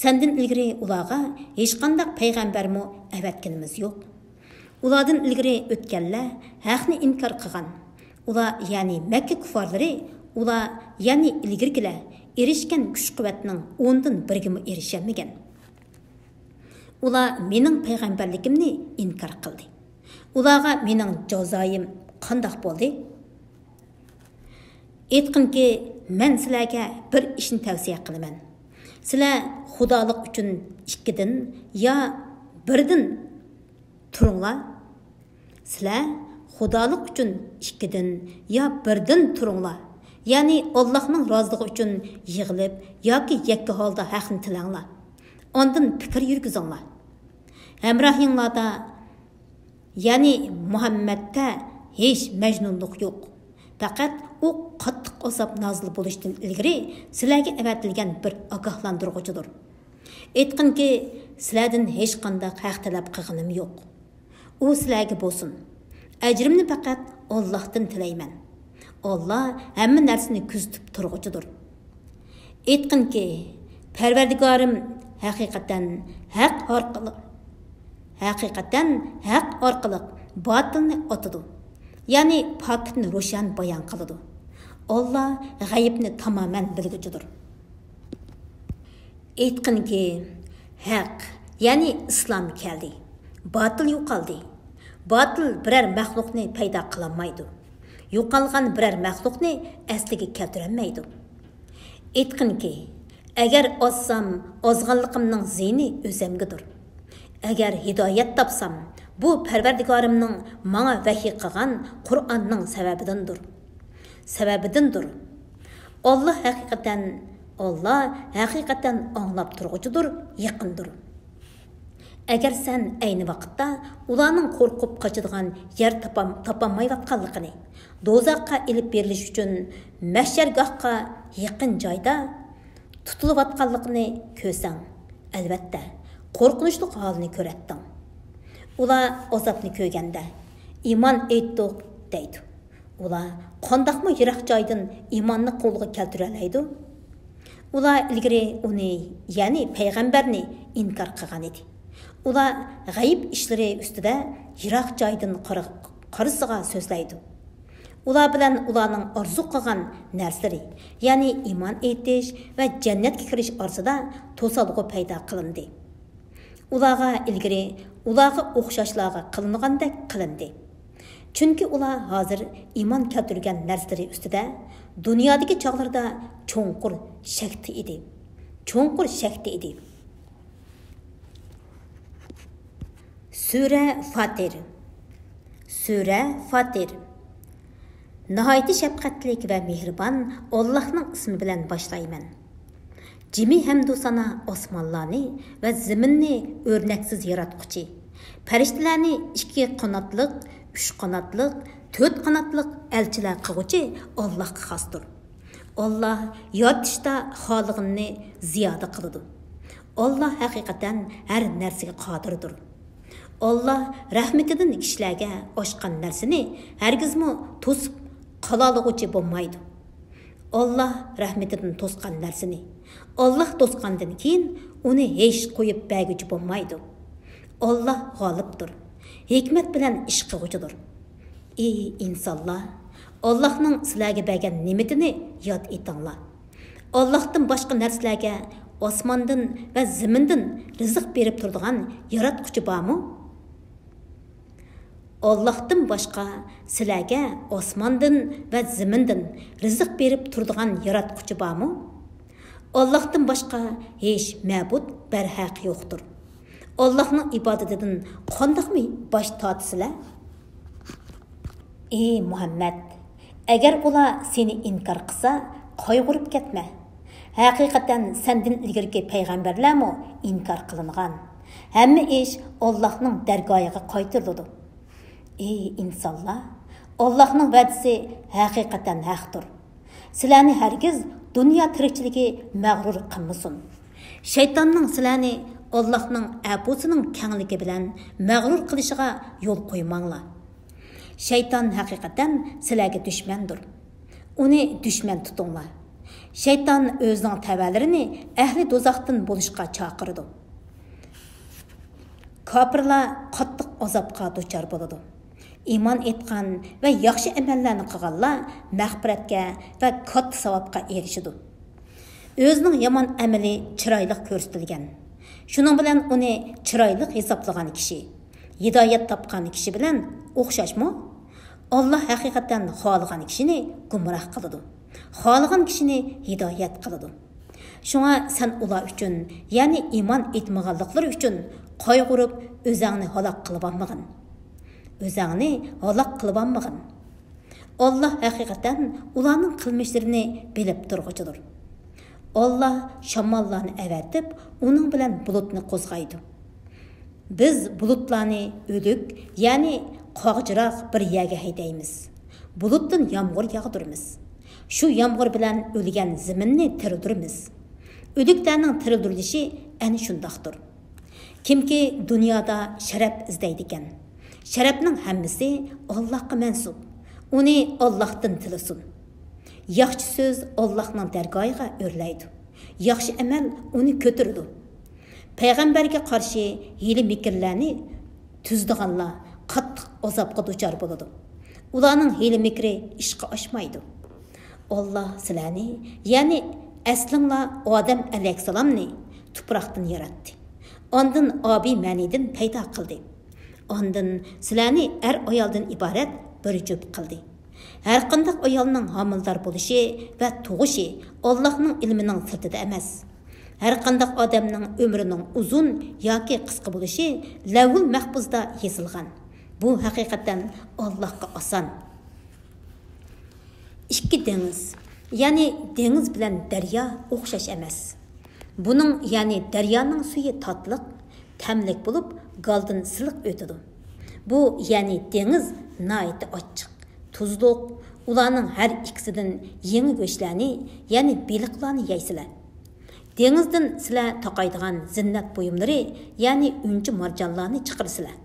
Sendan ilgari ularga hech qanday payg'ambarmi avatganimiz yo'q. Ulardan ilgari o'tganlar haqni inkor qilgan. Ular ya'ni Makka kuffarlari, ular ya'ni ilgirgilar erishgan kuch-quvvatning 10dan 1ga erishamagan. Ular mening payg'ambarligimni inkor qildi. Ularga mening jazoyim qandoq bo'ldi? Aytqinki, men sizlarga bir ishni tavsiya qilaman. Sizlar xudolik uchun 2dan yo 1dan turinglar. Sizlar xudolik uchun 2dan yo 1dan turinglar. Ya'ni Allohning roziligi uchun yig'ilib yoki yakka holda haqni tilanglar. Ondan fikr yurgizinglar. Hamrohinglarda, ya'ni Muhammadda hech majnunlik yo'q. Faqat u qattiq azob nozil bo'lishdan ilgari sizlarga avatilgan bir ogohlantiruvchidir. Aytqinki, sizlardan hech qanday haq talab qilganim yo'q. u sizlarga bo'lsin. Ajrimni faqat Allohdan tilayman. Alloh hamma narsani kuzatib turg'uchidir. Aytqinki, Parvardigorim haqiqatan haq orqali botilni otidi. Ya'ni pokitni ro'shan bayon qiladi. Alloh g'ayibni tamoman bilguchidir. Aytqinki, haq, ya'ni islom keldi. Botil yo'qoldi. Botil biror maxluqni paydo qilolmaydi. Yo'qolgan biror maxluqni asliga keltirolmaydi. Aytqinki, agar ozsam, ozg'anligimning ziyni o'zimgadir. Agar hidoyat topsam, bu Parvardigorimning menga vahiy qilgan Qur'onning sababidandir. Alloh haqiqatan anglab turg'uchidir, yaqindir. Agar sen ayni vaqtda ularning qo'rqib qochadigan yer topolmayotganligini, do'zaxga ilib berilish uchun mahshargohga yaqin joyda tutilayotganligini ko'rsang, albatta qo'rqinchli holini ko'ratding. Ular azobni ko'rganda iymon etdik deydi. Ular qandoqmi yiroq joydan iymonni qo'lga keltira oladi? Ular ilgari uni, ya'ni payg'ambarni inkor qilgan edi. Ular g'ayib ishlari ustida yiroq joydan qarisiga so'zlaydi. Ular bilan ularning orzu qilgan narsalari, ya'ni iymon etish va jannatga kirish orasida to'salg'u paydo qilindi. Ularga ilgari ularga o'xshashlarga qilingandek qilindi. Chunki ular hozir iymon keltirgan narsalari ustida dunyodagi chog'larda cho'nqur shakti edi. Sura Fatir. Nihoyat shafqatlik va mehribon Allohning ismi bilan boshlayman. Jimi hamdu sana osmonlarni va zaminni o'rnaksiz yaratquchi. Farishtalarni 2 qanotliq, 3 qanotliq, 4 qanotliq elchilar qilguchi Allohga xosdir. Alloh yaratishda xoliqini ziyoda qiladi. Alloh haqiqatan har narsaga qodirdir. Alloh rahmetidan kishilarga oshgan narsani hargizmi to'sib qololg'uchi bo'lmaydi. Alloh rahmetidan to'sgan narsani Alloh to'sgandan keyin uni hech qo'yib berguchi bo'lmaydi. Alloh g'olibdir. Hikmat bilan ish qilguchidir. Ey insonlar, Allohning sizlarga bergan ne'matini yod etinglar. Allohdan boshqa narsalarga osmondan va zamindan rizq berib turadigan yaratquchi bormi? Allohdan boshqa sizlarga osmondan va zamindan rizq berib turadigan yaratquchi bormi? Allohdan boshqa hech ma'bud barhaq yo'qdir. Allohning ibodatidan qandoqmi bosh tortsizlar? Ey Muhammad, agar ular seni inkor qilsa, qayg'urib ketma. Haqiqatan sendan ilgirki payg'ambarlarmi inkor qilingan. Hamma ish Allohning dargohiga qaytariladi. Ey insonlar, Allohning va'dasi haqiqatan haqdir. Sizlarni hargiz dunyo tirikchiligi mag'rur qilmasin. Shaytonning sizlarni Allohning apusining kengligi bilan mag'rur qilishiga yo'l qo'ymanglar. Shayton haqiqatan sizlarga dushmandir. Uni dushman tutinglar. Shayton o'zining tavallarini ahli do'zaxdan bo'lishga chaqirdi. Kofirlar qattiq azobga duchor bo'ladi. İman etgan va yaxshi amallarni qilganlar mag'firatga va katta savobga erishadi. O'zining yomon amali chiroyli ko'rsatilgan. Shuning bilan uni chiroyli hisoblagan kishi, hidoyat topgan kishi bilan o'xshashmi? Alloh haqiqatan xohlagan kishini gumroh qiladi. Xohlagan kishini hidoyat qiladi. Shunga sen ular uchun, ya'ni iymon etmaganliklar uchun qayg'urib o'zingni halok qilib olmagin. Alloh haqiqatan ularning qilmishlarini bilib turg'uchidir. Alloh shamollarni avatib, uning bilan bulutni qo'zg'aydi. Biz bulutlarni o'lik, ya'ni qog'jiroq bir yerga haydaymiz. Bulutdan yomg'ir yog'diramiz. Shu yomg'ir bilan o'lgan zaminni tirildiramiz. O'liklarning tirildirilishi ana shundoqdir. Kimki dunyoda sharaf izlaydi ekan, Şərəfнең hammasi Allohga mansub. Uni Allohdan tilasin. Yaxşı söz Allohning dargohiga o'rlaydi. Yaxshi amal uni ko'taradi. Payg'ambarga qarshi hiyla mikrlarni tuzdiganlar qattiq azobga duchor bo'ladi. Ularning hiyla mikri ishqa oshmaydi. Allah sizlarni, ya'ni aslinglar Odam alayhissalomni tuproqdan yaratdi. Ondan obi ma'nidan paydo qildi. Ondan sizlarni ayoldan iborat bir jup qildi. Har qanday ayolning homildor bo'lishi va tug'ishi Allohning ilmining sirtida emas. Har qanday odamning umrining uzun yoki qisqa bo'lishi lavhul mahfuzda yozilgan. Bu haqiqatan Allohga oson. İkki dengiz, ya'ni dengiz bilan daryo o'xshash emas. Buning ya'ni daryoning suvi tatliq, tamlik bo'lib, galdan siliq o'tadi. Bu ya'ni dengiz nihoyat ochiq, tuzliq, ularning har ikkisidan yangi go'shtlarni, ya'ni beliqlarni yeysizlar. Dengizdan sizlar taqaydigan zinnat buyumlari, ya'ni unchi marjonlarni chiqarsizlar.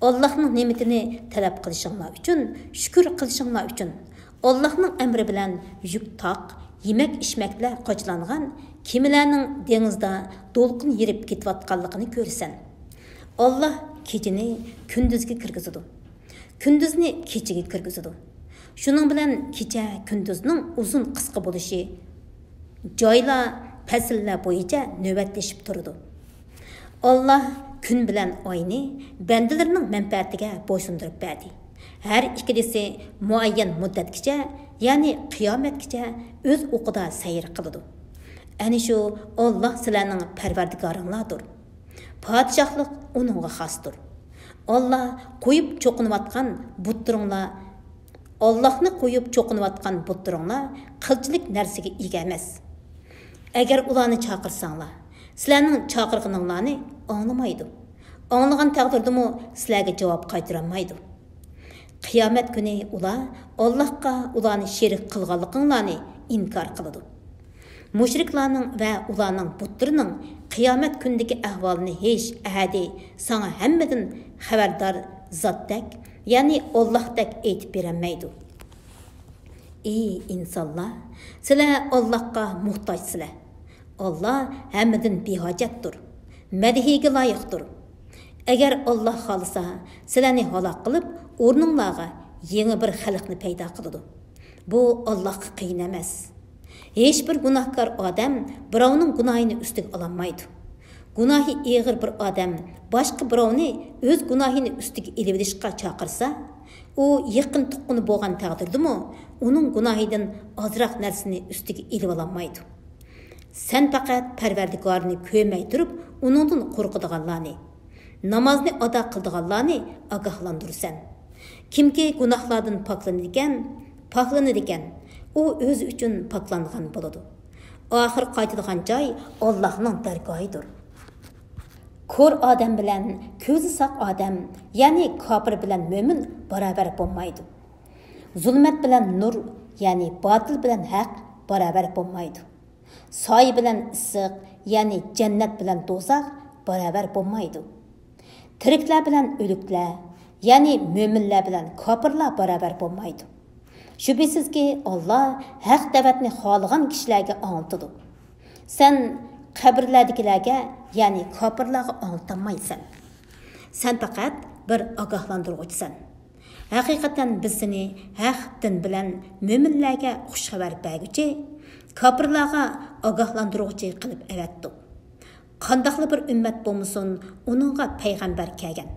Allohning ne'matini talab qilishinglar uchun, shukr qilishinglar uchun Allah'ның əmri bilan yük taq, yemək içməklər qoçlanğan kemilərning dengizda dolqin yerib ketayotganligini ko'rsan. Allah kechini kunduzga kirgizadi. Kunduzni kechiga kirgizadi. Shuning bilan kecha kunduzning uzun qisqa bo'lishi joylar, fasllar bo'yicha navbatlashib turadi. Allah kun bilan oyni bandalarining manfaatiga bo'ysundirib berdi. Her ikilisi muayyan muddatgacha, ya'ni qiyomatgacha o'z o'qida sayr qiladi. Ani shu Alloh sizlarning parvardigoringlardir. Podshohlik uningga xosdir. Alloh qo'yib cho'qinayotgan buttiringlar, Allohni qo'yib cho'qinayotgan buttiringlar qilchilik narsaga ega emas. Agar ularni chaqirsanglar, sizlarning chaqirganinglarni anglamaydi. Anglagan taqdirdami sizlarga javob qaytarolmaydi. Qiyomat kuni ular Allohga ularni sherik qilganliklarini inkor qiladi. Mushriklarning va ularning butlarining qiyomat kundagi ahvolini hech ahadi sana hammadan xabardor zotdak, ya'ni Allohdek aytib berolmaydi. Ey insonlar, sizlar Allohga muhtojsizlar. Alloh hammadan behojatdir, madhiga loyiqdir. Agar Alloh xolisa, sizlarni halok qilib, o'rninglarga yangi bir xalqni paydo qiladi. Bu Allohga qiyin emas. Hech bir gunohkor odam birovning gunohini ustiga ololmaydi. Gunohi og'ir bir odam boshqa birovni o'z gunohini ustiga elib olishga chaqirsa, u yaqin tuqquni bo'lgan taqdirdami, uning gunohidan ozroq narsani ustiga elib ololmaydi. Sen faqat Parvardigorni ko'rmay turib, uningdan qo'rqadiganlarni, namozni ado qildiganlarni ogohlantirsan. Kimki gunohlardan poklanadigan, u o'zi uchun poklangan bo'ladi. Oxir qaytadigan joy Allohning dargohidir. Ko'r odam bilan ko'zi saq odam, ya'ni kofir bilan mo'min barobar bo'lmaydi. Zulmat bilan nur, ya'ni botil bilan haq barobar bo'lmaydi. Soy bilan issiq, ya'ni jannat bilan do'zax barobar bo'lmaydi. Tiriklar bilan o'liklar, ya'ni mo'minlar bilan kofirlar barobar bo'lmaydi. Shubhisizki Alloh haq da'vatni xohlagan kishilarga anlatadi. Sen qabrlardagilarga, ya'ni kofirlarga anlatmaysan. Sen faqat bir ogohlantiruvchisan. Haqiqatan biz seni haq din bilan mo'minlarga xush xabar berguchi, kofirlarga ogohlantiruvchi qilib avatdik. Qandaqlı bir ümmet bo'lmasin, uningga payg'ambar kelgan.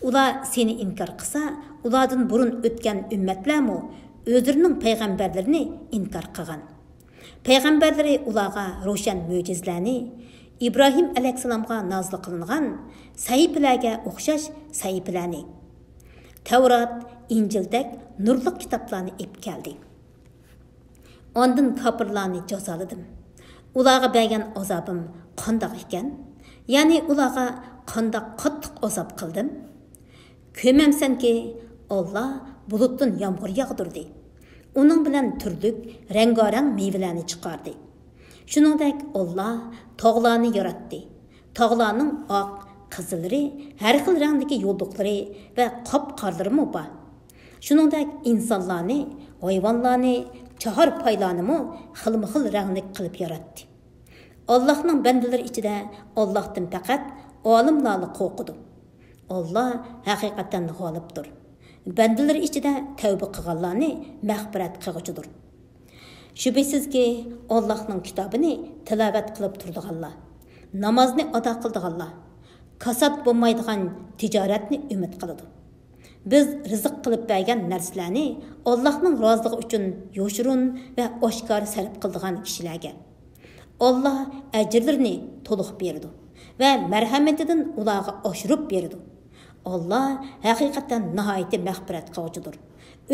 Ular seni inkor qilsa, ulardan burun o'tgan ummatlarmi o'zlarining payg'ambarlarini inkor qilgan. Payg'ambarlari ularga ro'shan mo'jizlarni, İbrahim alayhissalomga nozil qilingan sahifalarga o'xshash sahifalarni, Tavrat, Injildek nurliq kitoblarni olib keldi. Ondan kofirlarni jazoladim. Ularga bergan azobim qandoq ekan? Ya'ni ularga qandoq qattiq azob qildim? Ko'mamsanki Alloh bulutdan yomg'ir yog'dirdi. Uning bilan turlik rangarang meyvelarni chiqardi. Shuningdek Alloh tog'larni yaratdi. Tog'larning oq, qizilari, har xil rangdagi yo'lduqlari va qop-qorlari bor. Shuningdek, insonlarni, hayvonlarni, chahar paylarni xilma-xil rangli qilib yaratdi. Allohning bandalari ichida Allohdan faqat olimlarni qo'rqidi. Allah haqiqatan g'olibdir. Bandalar ichida tavba qilganlarni mag'firat qilguchidir. Shubhisizki, Allohning kitobini tilovat qilib turdiganlar, namozni ado qildiganlar, kasod bo'lmaydigan tijoratni umid qiladi. Biz rizq qilib bergan narsalarni Allohning roziligi uchun yo'shirun va oshkor sarf qildigan kishilarga Allah ajrlarini to'liq berdi va marhamatidan ularga oshirib berdi. Allah haqiqatan nihoyatda mag'firat qiluvchidir.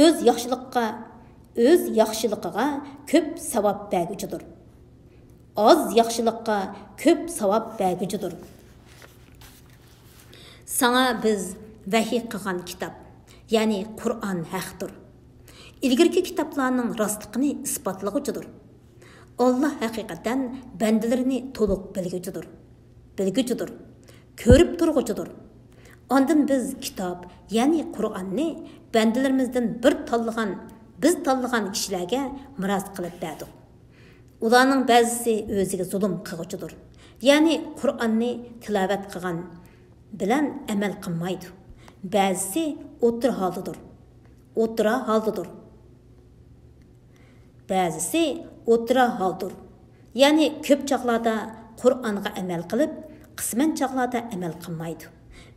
O'z yaxshiligiga ko'p savob berguchidir. Az yaxshilikqa ko'p savob berguchidir. Sana biz vahiy qilgan kitob, ya'ni Qur'on haqdir. Ilgirki kitoblarning rostligini isbotlaguchidir. Allah haqiqatan bandalarini to'liq bilguchidir. Ko'rib turguchidir. Ondan biz kitob, ya'ni Qur'onni bandalarimizdan biz tanlagan kishilarga miros qilib berdik. Ularning ba'zisi o'ziga zulm qilguchidir. Ya'ni Qur'onni tilovat qilgan bilan amal qilmaydi. Ba'zisi o'tira holdadir. Ba'zisi o'tira holdir. Ya'ni ko'p chaqlarda Qur'onga amal qilib, qisman chaqlarda amal qilmaydi.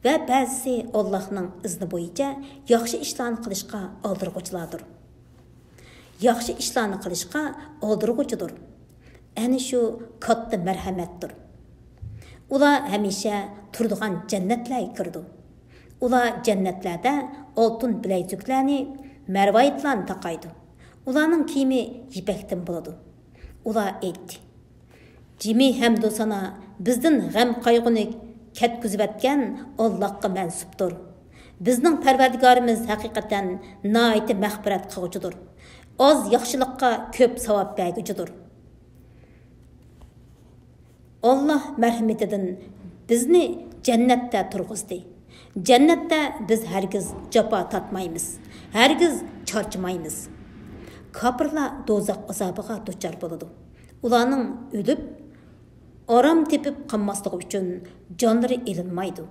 Va ba'zisi Allohning izni bo'yicha yaxshi ishlarni qilishga oldirguchidir. Ana shu katta marhamatdir. Ular hamisha turadigan jannatlarga kirdi. Ular jannatlarda oltin bilayzuklarni, marvoyitlarni taqaydi. Ularning kiyimi yipakdan bo'ladi. Ular aytdi: "Jimi hamdu sana bizdan g'am qayg'uni ketkizib Allohga mansubdir. Bizning Parvardigorimiz haqiqatan nihoyatda mag'firat qiluvchidir. Az yaxshilikqa ko'p savob berguchidir." Allah marhamatidan bizni jannatda turg'izdi. Jannatda biz hargiz jafo tatmaymiz, hargiz charchamaymiz. Kafirlar do'zax azobiga duchor bo'ladi. Ularning o'lib, orom tepib qolmasligi uchun jonlari ilinmaydi.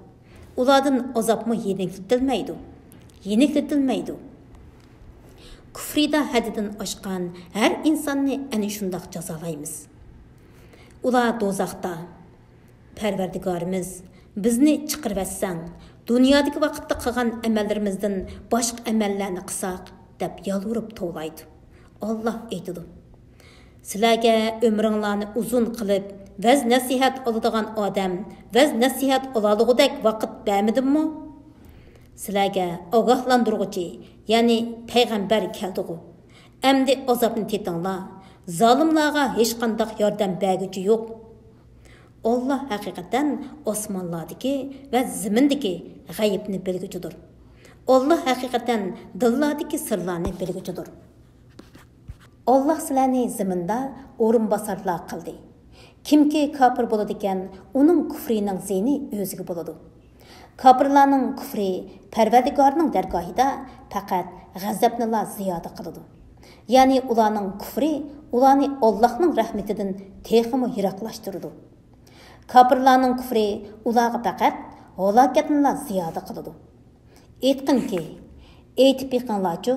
Ulardan azobmi yeniklatilmaydi. Kufrida haddidan oshgan har insonni ana shundoq jazolaymiz. Ular do'zaxda: "Parvardigorimiz, bizni chiqarvatsang, dunyodagi vaqtda qilgan amallarimizdan boshqa amallarni qilsak" deb yalvarib tovlaydi. Allah aytadi: "Sizlarga umringlarni uzun qilib, vaz nasihat oladigan odam, vaz nasihat oladigudek vaqt bermidimmi? Sizlarga ogohlantiruvchi, ya'ni payg'ambar keldi-ku. Endi azobni tetinglar. Zalimlarga hech qanday yordam berguchi yo'q." Allah haqiqatan osmonlardagi va zimindagi g'ayibni bilguchidir. Allah haqiqatan dillardagi sirlarni bilguchidir. Allah sizlarni ziminda o'rinbosarlar qildi. Kimki kafir bo'ladi ekan, uning kufrining ziyni o'ziga bo'ladi. Kafirlarning kufri Parvardigorning dargohida faqat g'azabni ziyoda qiladi. Ya'ni ularning kufri ularni Allohning rahmatidan texmi yiroqlashtiradi. Kafirlarning kufri ularga faqat halokatni ziyoda qiladi. Aytib beqinglarchu,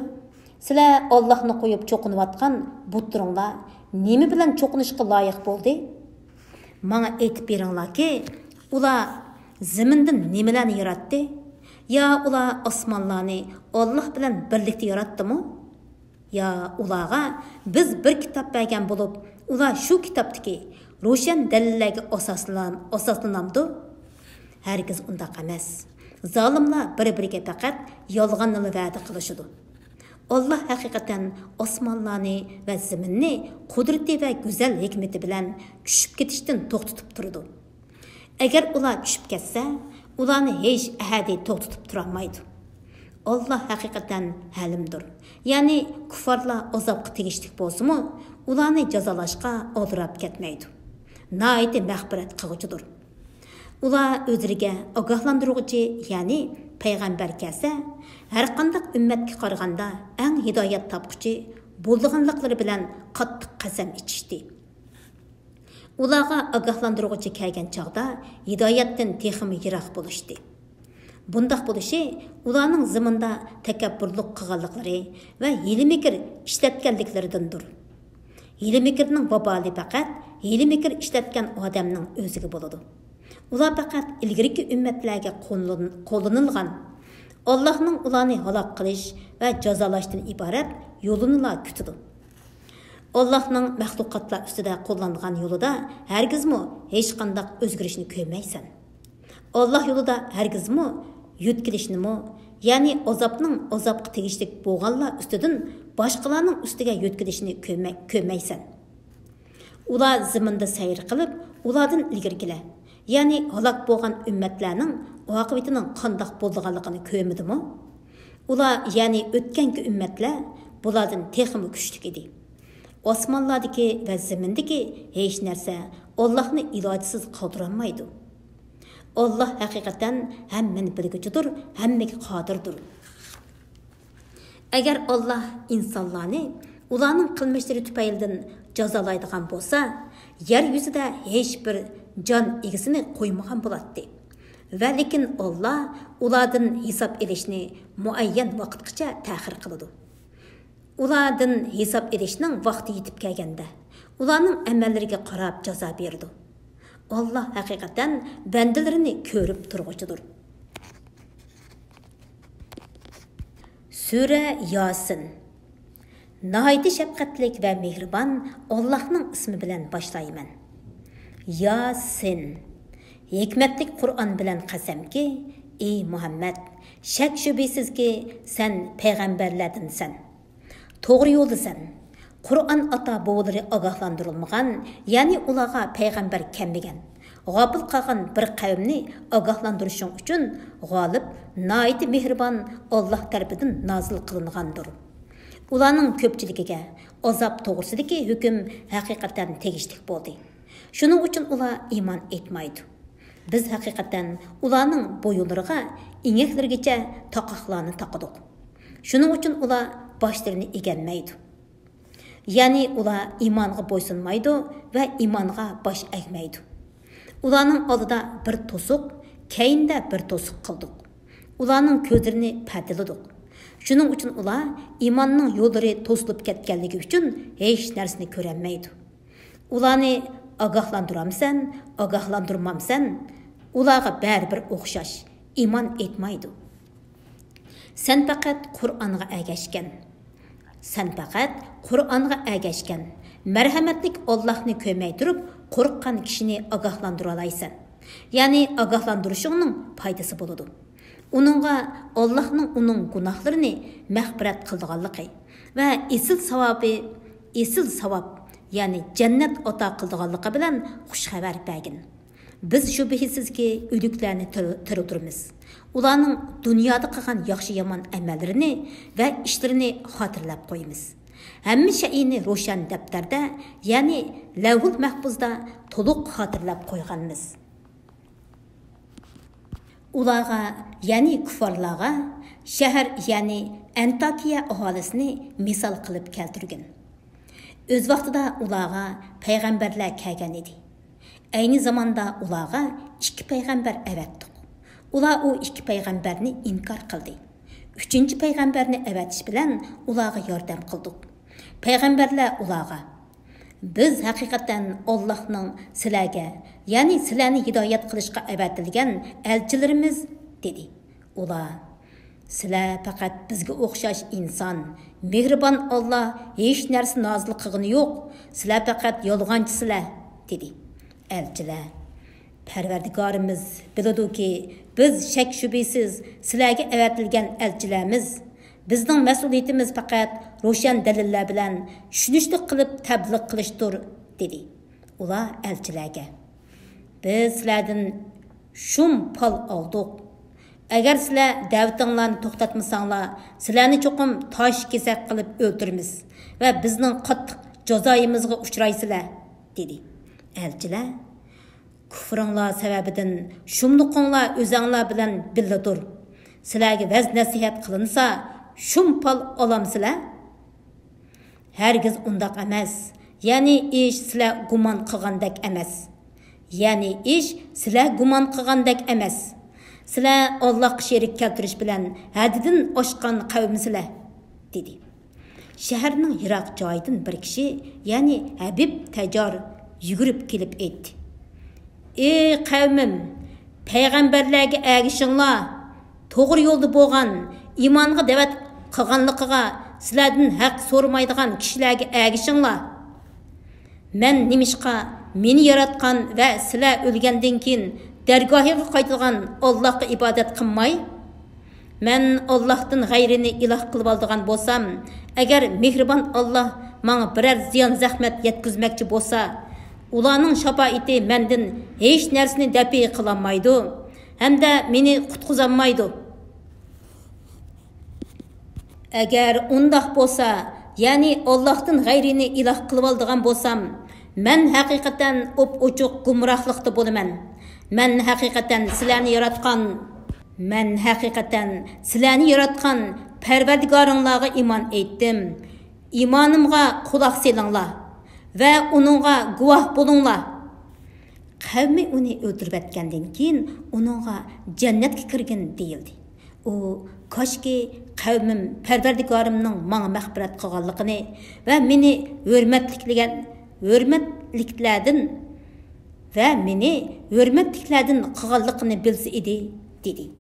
sizlar Allohni qo'yib cho'qinayotgan butlaringlar nima bilan cho'qinishga loyiq bo'ldi? Menga aytib beringlarki, ular zamindan nimalarni yaratdi? Ya ular osmonlarni Alloh bilan birlikda yaratdimi? Ya ularga biz bir kitob bergan bo'lib, ular shu kitobdagi ro'shan dalillarga asoslanamdi? Hargiz undaq emas. Zalimlar bir-biriga faqat yolg'onni va'da qilishadi. Allah haqiqatan osmonlarni va zaminni qudrati va go'zal hikmati bilan tushib ketishdan to'xtatib turadi. Agar ular tushib ketsa, ularni hech ahadi to'xtatib tura olmaydi. Allah haqiqatan halimdir. Ya'ni kuffarlar azobga tegishlik bo'lsa-mu, ularni jazolashga oldirab ketmaydi. Nihoyatda mag'firat qiluvchidir. Ular özleriga ogohlantiruvchi, ya'ni payg'ambar kelsa, har qanday ummatga qaraganda eng hidoyat topquchi bo'lganliklari bilan qattiq qasam ichishdi. Ularga ogohlantiruvchi kelgan chaqda hidoyatdan texmi yiroq bo'lishdi. Bundaq bo'lishi ularning zaminda takabburlik qilganliklari va hili-mikr ishlatganliklaridandir. Hili-mikrning vaboli faqat hili-mikr ishlatgan odamning o'ziga bo'ladi. Ular faqat ilgirki ummatlarga qo'llanilgan Allohning ularni halok qilish va jazolashdan iborat yo'lini kutadi. Allohning maxluqotlar ustida qo'llangan yo'lida hargizmi hech qanday o'zgarishni ko'rmaysan. Alloh yo'lida hargizmi yutkilishni, ya'ni azobning azobga tegishlik bo'lganlar ustidan boshqalarning ustiga yutkilishni ko'rmaysan. Ular zaminda sayr qilib, ulardan ilgirkilar, ya'ni halok bo'lgan ummatlarning oqibatining qanday bo'lganligini ko'rmadimi? Ular, ya'ni o'tganki ummatlar bulardan texmi kuchli edi. Osmonlardagi va zamindagi hech narsa Allohni ilojisiz qoldirilmaydi. Allah haqiqatan hammani bilguchidir, hammaga qodirdir. Agar Allah insonlarni ularning qilmishlari tufaylidan jazolaydigan bo'lsa, yer yuzida hech bir jon egisini qo'ymagan bo'ladi. Va lekin Allah ulardan hisob elishni muayyan vaqtgacha ta'xir qiladi. Ulardan hisob elishning vaqti yetib kelganda, ularning amallariga qarab jazo berdi. Allah haqiqatan bandalarini ko'rib turg'uchidir. Sura Yasin. Nəhayət şəfqətlik və mehriban Allah'ның ismi bilan başlayman. Yasin. Hikmetlik Kur'an bilan qasamki, ey Muhammed, şək şübhəsiz ki, sen peyğəmbərlərdinsən. Doğru yoldasan. Kur'an ata boğuları agahlandırılmağan, yani ulağa peyğəmbər kəmmigen. G'afil qolgan bir qavmni agahlandırışın üçün g'olib, nəhayət mehriban Allah tarafidan nazil qilingandir. Ularning ko'pchiligiga azab to'g'risidagi hukm haqiqatan tegishli bo'ldi. Shuning uchun ular iymon etmaydi. Biz haqiqatan ularning bo'yinlariga ingaklargacha taqoqlarni taqadik. Shuning uchun ular boshlarini eganmaydi. Ya'ni ular iymonga bo'ysunmaydi va iymonga bosh egmaydi. Ularning oldida bir to'siq, keyinda bir to'siq qildik. Ularning ko'zlarini pardaladik. Shuning uchun ular iymonning yo'llari to'silib ketganligi uchun hech narsani ko'rolmaydi. Ularni ogohlantiramsan, ogohlantirmamsan, ularga baribir o'xshash, iymon etmaydi. Sen faqat Qur'onga agashgan. Sen faqat Qur'onga agashgan. Marhamatlik Allohni ko'rmay turib, qo'rqqan kishini ogohlantira olaysan. Ya'ni ogohlantirishingning foydasi bo'ladi. Uningga Allohning uning gunohlarini mag'firat qilganligi va esil savob, ya'ni jannat ata qilganligi bilan xush xabar bergin. Biz shubhisizki o'liklarni tiritirmiz. Ularning dunyoda qilgan yaxshi yomon amallarini va ishlarini xotirlab qo'yamiz. Hamma shayni ro'shan daftarda, ya'ni lavhul mahfuzda to'liq xotirlab qo'yganmiz. Ularga, ya'ni kuffarlarga shahar, ya'ni Antakiya aholisini misol qilib keltirgan. O'z vaqtida ularga payg'ambarlar kelgan edi. Ayni zamonda ularga ikki payg'ambar avatdik. Ular o ikki payg'ambarni inkor qildi. Uchinchi payg'ambarni avatish bilan ularga yordam qildik. Payg'ambarlar ularga: "Biz haqiqatan Allohning sizlarga, ya'ni sizlarni hidoyat qilishga avatilgan elchilarimiz" dedi. Ular: "Sizlar faqat bizga o'xshash inson, mehribon Alloh hech narsa nozil qilgani yo'q. Sizlar faqat yolg'onchisizlar" dedi. Elchilar: "Parvardigorimiz biladiki, biz shak shubhasiz sizlarga avatilgan elchilarimiz. Bizning mas'uliyatimiz faqat ro'shan dalillar bilan tushunishli qilib tabliq qilishdir" dedi. Ular elchilarga: "Biz sizlardan shum pol oldik. Agar sizlar da'vatinglarni to'xtatmasanglar, sizlarni cho'qim tosh kesak qilib o'ldiramiz va bizning qattiq jazoyimizga uchraysizlar" dedi. Elchilar: Küfrüңlar səbəbidən şumluqunlar özəңlar bilən billidir. Sizlərə vəz nəsihət qılınsa, şumpal olamsızlar? Hərgiz undaq emas. Yani iş sizlər guman qılğandək emas. Yani iş sizlər guman qılğandək emas. Sizlər Allah'a şerik keltiriş bilan həddidən oşqan qavmsizlar, dedi. Şəhərinin yiroq joyidan bir kishi, yani Habib Tajar yugurib kelib aytdi. Ey qavmim, payg'ambarlarga ergishinglar, to'g'ri yo'lda bo'lgan, iymonga da'vat qilganligiga sizlardan haq so'ramaydigan kishilarga ergishinglar. Men nimishqa meni yaratgan va sizlar o'lgandan keyin dargohiga qaytilgan Allohga ibodat qilmay, men Allohdan g'ayrini iloh qilib oldigan bo'lsam, agar mehribon Alloh menga biror ziyon zahmat yetkazmoqchi bo'lsa, ularning shafoati mendan hech narsani dafi qilolmaydi hamda meni qutqizolmaydi. Agar undoq bo'lsa, ya'ni Allohdan g'ayrini iloh qilib oldigan bo'lsam, men haqiqatan o'p-ochiq gumrohlikda bo'laman. Men haqiqatan sizlarni yaratgan Parvardigoringlarga iymon etdim. İmanımga quloq selinglar va uningga guvoh bo'linglar. Qavmi uni o'ldirib atgandan keyin uningga jannatga kirgin deyildi. U koshki qavmim Parvardigorimning menga mag'firat qilganligini va meni hurmatliklardan qilganligini bilsa edi, dedi.